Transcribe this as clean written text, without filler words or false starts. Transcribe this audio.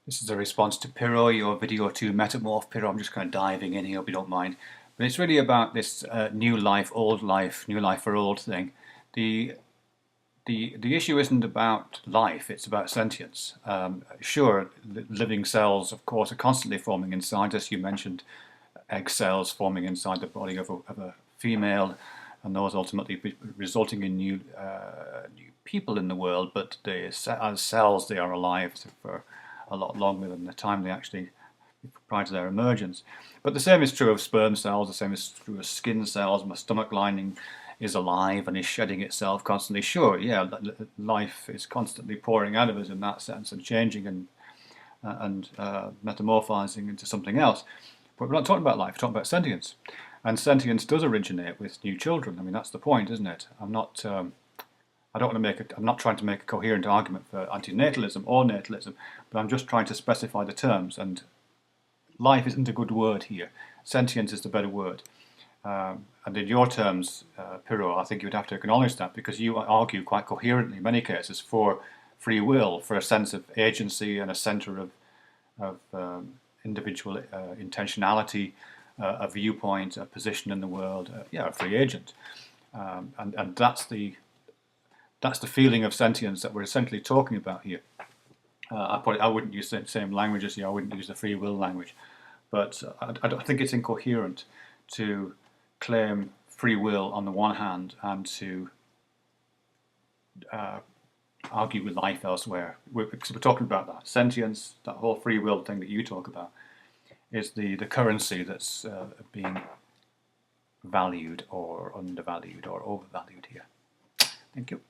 This is a response to Pyrrho, your video to Metamorph. Pyrrho, I'm just kind of diving in here, hope you don't mind. But it's really about this new life, new life for old thing. The issue isn't about life, it's about sentience. Sure, living cells, of course, are constantly forming inside us. You mentioned egg cells forming inside the body of a female, and those ultimately resulting in new people in the world, but as cells they are alive for a lot longer than the time they actually prior to their emergence. But the same is true of sperm cells, the same is true of skin cells. My stomach lining is alive and is shedding itself constantly. Sure, yeah, life is constantly pouring out of us in that sense and changing and metamorphizing into something else. But we're not talking about life, we're talking about sentience. And sentience does originate with new children. I mean, that's the point, isn't it? I'm not trying to make a coherent argument for antinatalism or natalism, but I'm just trying to specify the terms. And life isn't a good word here. Sentience is the better word. And in your terms, Pyrrho, I think you would have to acknowledge that, because you argue quite coherently in many cases for free will, for a sense of agency and a centre of individual intentionality, a viewpoint, a position in the world, a free agent. And that's the feeling of sentience that we're essentially talking about here. I wouldn't use the same language as you. I wouldn't use the free will language, but I don't think it's incoherent to claim free will on the one hand and to argue with life elsewhere. Because we're talking about that sentience, that whole free will thing that you talk about, is the currency that's being valued or undervalued or overvalued here. Thank you.